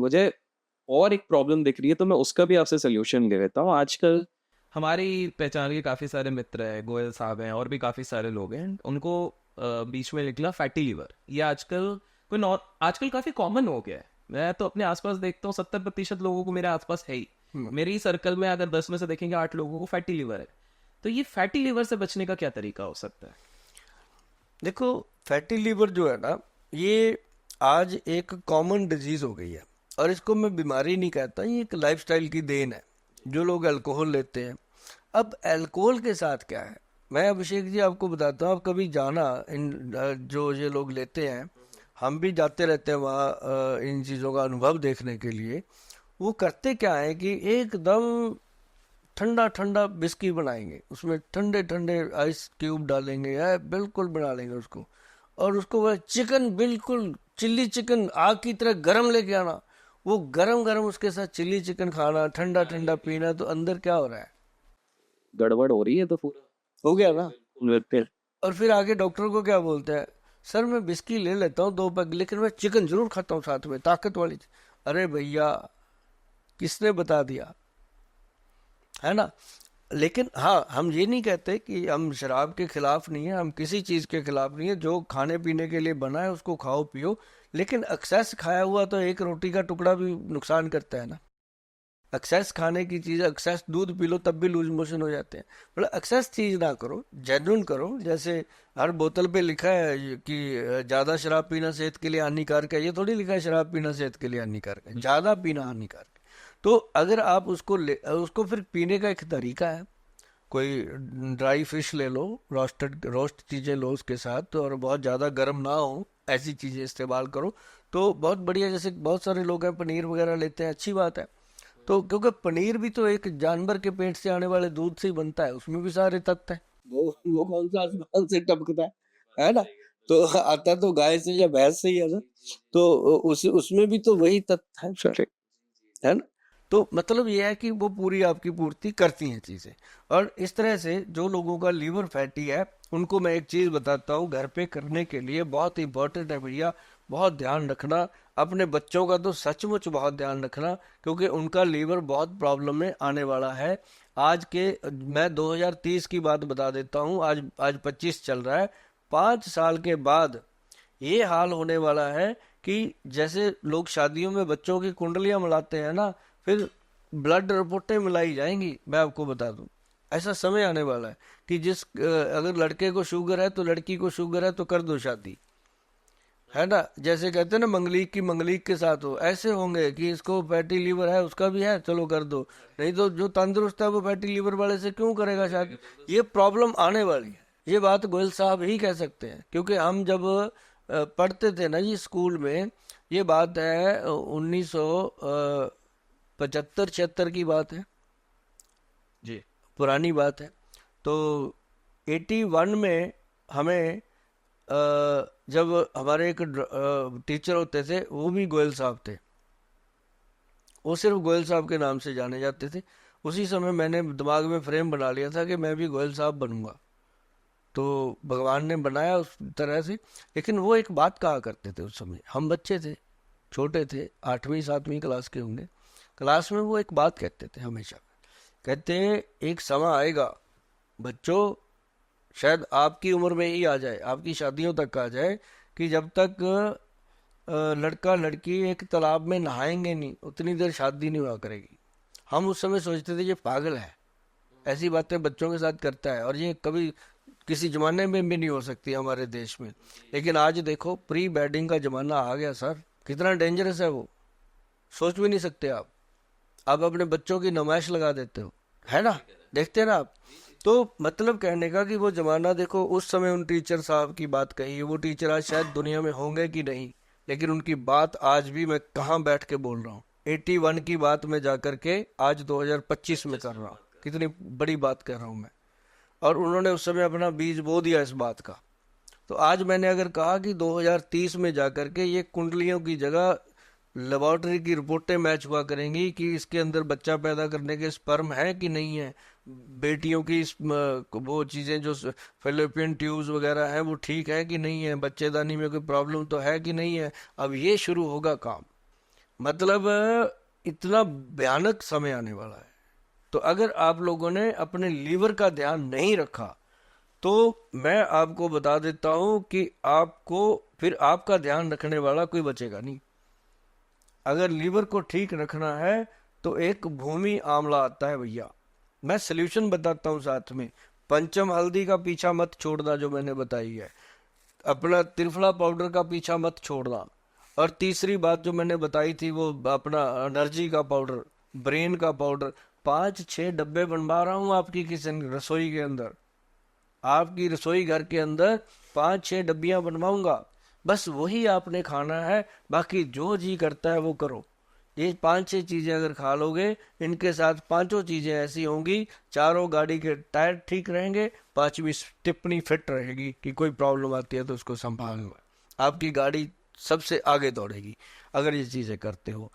मुझे और एक प्रॉब्लम दिख रही है, तो मैं उसका भी आपसे सोल्यूशन ले लेता हूँ। आजकल हमारी पहचान के काफ़ी सारे मित्र हैं, गोयल साहब हैं और भी काफ़ी सारे लोग हैं, उनको बीच में निकला फैटी लीवर। ये आजकल आजकल काफ़ी कॉमन हो गया है। मैं तो अपने आसपास देखता हूँ 70% लोगों को मेरे आसपास है ही। मेरी सर्कल में अगर 10 में से देखेंगे 8 लोगों को फैटी लीवर है। तो ये फैटी लीवर से बचने का क्या तरीका हो सकता है? देखो, फैटी लीवर जो है ना, ये आज एक कॉमन डिजीज हो गई है। और इसको मैं बीमारी नहीं कहता, ये एक लाइफस्टाइल की देन है। जो लोग अल्कोहल लेते हैं, अब अल्कोहल के साथ क्या है, मैं अभिषेक जी आपको बताता हूँ। आप कभी जाना जो ये लोग लेते हैं, हम भी जाते रहते हैं वहाँ इन चीज़ों का अनुभव देखने के लिए। वो करते क्या है कि एकदम ठंडा ठंडा बिस्की बनाएंगे, उसमें ठंडे ठंडे आइस क्यूब डालेंगे, या बिल्कुल बना लेंगे उसको। और उसको वह चिकन, बिल्कुल चिल्ली चिकन आग की तरह गरम लेके आना, वो गरम गरम उसके साथ चिल्ली चिकन खाना, ठंडा ठंडा पीना। तो अंदर क्या हो रहा है? गड़बड़ हो रही है तो पूरा। हो गया ना। बिल्कुल। और फिर आगे डॉक्टर को क्या बोलते हैं? सर मैं बिस्की ले लेता हूँ 2 पैक, लेकिन मैं चिकन जरूर खाता हूँ साथ में, ताकत वाली अरे भैया, किसने बता दिया? है ना। लेकिन हाँ, हम ये नहीं कहते कि हम शराब के खिलाफ नहीं है, हम किसी चीज़ के खिलाफ नहीं है। जो खाने पीने के लिए बना है उसको खाओ पियो। लेकिन एक्सेस खाया हुआ तो एक रोटी का टुकड़ा भी नुकसान करता है ना। एक्सेस खाने की चीज़, एक्सेस दूध पी लो तब भी लूज मोशन हो जाते हैं। मतलब एक्सेस चीज़ ना करो, जेन्युइन करो। जैसे हर बोतल पे लिखा है कि ज़्यादा शराब पीना सेहत के लिए हानिकारक है, ये थोड़ी लिखा है शराब पीना सेहत के लिए हानिकारक है। ज़्यादा पीना हानिकारक है। तो अगर आप उसको फिर पीने का एक तरीका है। कोई ड्राई फिश ले लो, रोस्ट चीज़ें लो उसके साथ, तो और बहुत ज़्यादा गर्म ना हो ऐसी चीज़ें इस्तेमाल करो, तो बहुत बढ़िया। जैसे बहुत सारे लोग हैं पनीर वगैरह लेते हैं, अच्छी बात है। तो क्योंकि पनीर भी तो एक जानवर के पेट से आने वाले दूध से ही बनता है, उसमें भी सारे तत्व हैं। वो कौन सा आसमान से टपकता है ना। तो आता तो गाय से या भैंस से ही है ना। तो उस उसमें भी तो वही तत्व है ना। तो मतलब ये है कि वो पूरी आपकी पूर्ति करती हैं चीज़ें। और इस तरह से जो लोगों का लीवर फैटी है, उनको मैं एक चीज़ बताता हूँ घर पे करने के लिए, बहुत इंपॉर्टेंट है भैया। बहुत ध्यान रखना, अपने बच्चों का तो सचमुच बहुत ध्यान रखना, क्योंकि उनका लीवर बहुत प्रॉब्लम में आने वाला है। आज के मैं 2030 की बात बता देता हूँ, आज आज 25 चल रहा है। 5 साल के बाद ये हाल होने वाला है कि जैसे लोग शादियों में बच्चों की कुंडलियां मिलाते हैं ना, फिर ब्लड रिपोर्टें मिलाई जाएंगी। मैं आपको बता दूं, ऐसा समय आने वाला है कि अगर लड़के को शुगर है तो लड़की को शुगर है तो कर दो शादी। है ना। जैसे कहते हैं ना, मंगलीक की मंगलीक के साथ हो, ऐसे होंगे कि इसको फैटी लीवर है, उसका भी है, चलो कर दो। नहीं तो जो तंदुरुस्त है वो फैटी लीवर वाले से क्यों करेगा शादी? ये प्रॉब्लम आने वाली है। ये बात गोयल साहब ही कह सकते हैं, क्योंकि हम जब पढ़ते थे ना जी स्कूल में, ये बात है 1975 76 की बात है, जी। पुरानी बात है। तो 81 में हमें जब हमारे एक टीचर होते थे, वो भी गोयल साहब थे। वो सिर्फ गोयल साहब के नाम से जाने जाते थे। उसी समय मैंने दिमाग में फ्रेम बना लिया था कि मैं भी गोयल साहब बनूंगा। तो भगवान ने बनाया उस तरह से। लेकिन वो एक बात कहा करते थे, उस समय हम बच्चे थे, छोटे थे, 8वीं 7वीं क्लास के होंगे। क्लास में वो एक बात कहते थे हमेशा। कहते हैं, एक समय आएगा बच्चों, शायद आपकी उम्र में ही आ जाए, आपकी शादियों तक आ जाए, कि जब तक लड़का लड़की एक तालाब में नहाएंगे नहीं उतनी देर शादी नहीं हुआ करेगी। हम उस समय सोचते थे ये पागल है, ऐसी बातें बच्चों के साथ करता है, और ये कभी किसी जमाने में भी नहीं हो सकती हमारे देश में। लेकिन आज देखो, प्री वेडिंग का जमाना आ गया सर। कितना डेंजरस है वो, सोच भी नहीं सकते आप अपने बच्चों की नुमाइश लगा देते हो, है ना। देखते हैं ना आप। तो मतलब कहने का कि वो जमाना देखो, उस समय उन टीचर साहब की बात कही है। वो टीचर आज शायद दुनिया में होंगे कि नहीं, लेकिन उनकी बात आज भी मैं कहाँ बैठ के बोल रहा हूँ। 81 की बात में जाकर के आज 2025 में कर रहा हूँ। कितनी बड़ी बात कर रहा हूँ मैं। और उन्होंने उस समय अपना बीज बो दिया इस बात का। तो आज मैंने अगर कहा कि 2030 में जाकर के ये कुंडलियों की जगह लेबोरेटरी की रिपोर्टें मैच हुआ करेंगी कि इसके अंदर बच्चा पैदा करने के स्पर्म है कि नहीं है, बेटियों की वो चीज़ें जो फेलोपियन ट्यूब्स वगैरह हैं वो ठीक है कि नहीं है, बच्चेदानी में कोई प्रॉब्लम तो है कि नहीं है। अब ये शुरू होगा काम। मतलब इतना भयानक समय आने वाला है। तो अगर आप लोगों ने अपने लीवर का ध्यान नहीं रखा तो मैं आपको बता देता हूं कि आपको फिर आपका ध्यान रखने वाला कोई बचेगा नहीं। अगर लीवर को ठीक रखना है तो एक भूमि आंवला आता है भैया, मैं सल्यूशन बताता हूँ साथ में। पंचम हल्दी का पीछा मत छोड़ना जो मैंने बताई है, अपना त्रिफला पाउडर का पीछा मत छोड़ना, और तीसरी बात जो मैंने बताई थी वो अपना एनर्जी का पाउडर, ब्रेन का पाउडर। 5-6 डब्बे बनवा रहा हूँ आपकी किचन रसोई के अंदर, आपकी रसोई घर के अंदर 5-6 डब्बियां बनवाऊंगा। बस वही आपने खाना है, बाकी जो जी करता है वो करो। ये 5-6 चीजें अगर खा लोगे, इनके साथ पांचों चीजें ऐसी होंगी, चारों गाड़ी के टायर ठीक रहेंगे, पांचवी टिप्पणी फिट रहेगी कि कोई प्रॉब्लम आती है तो उसको संभालना, आपकी गाड़ी सबसे आगे दौड़ेगी अगर ये चीजें करते हो।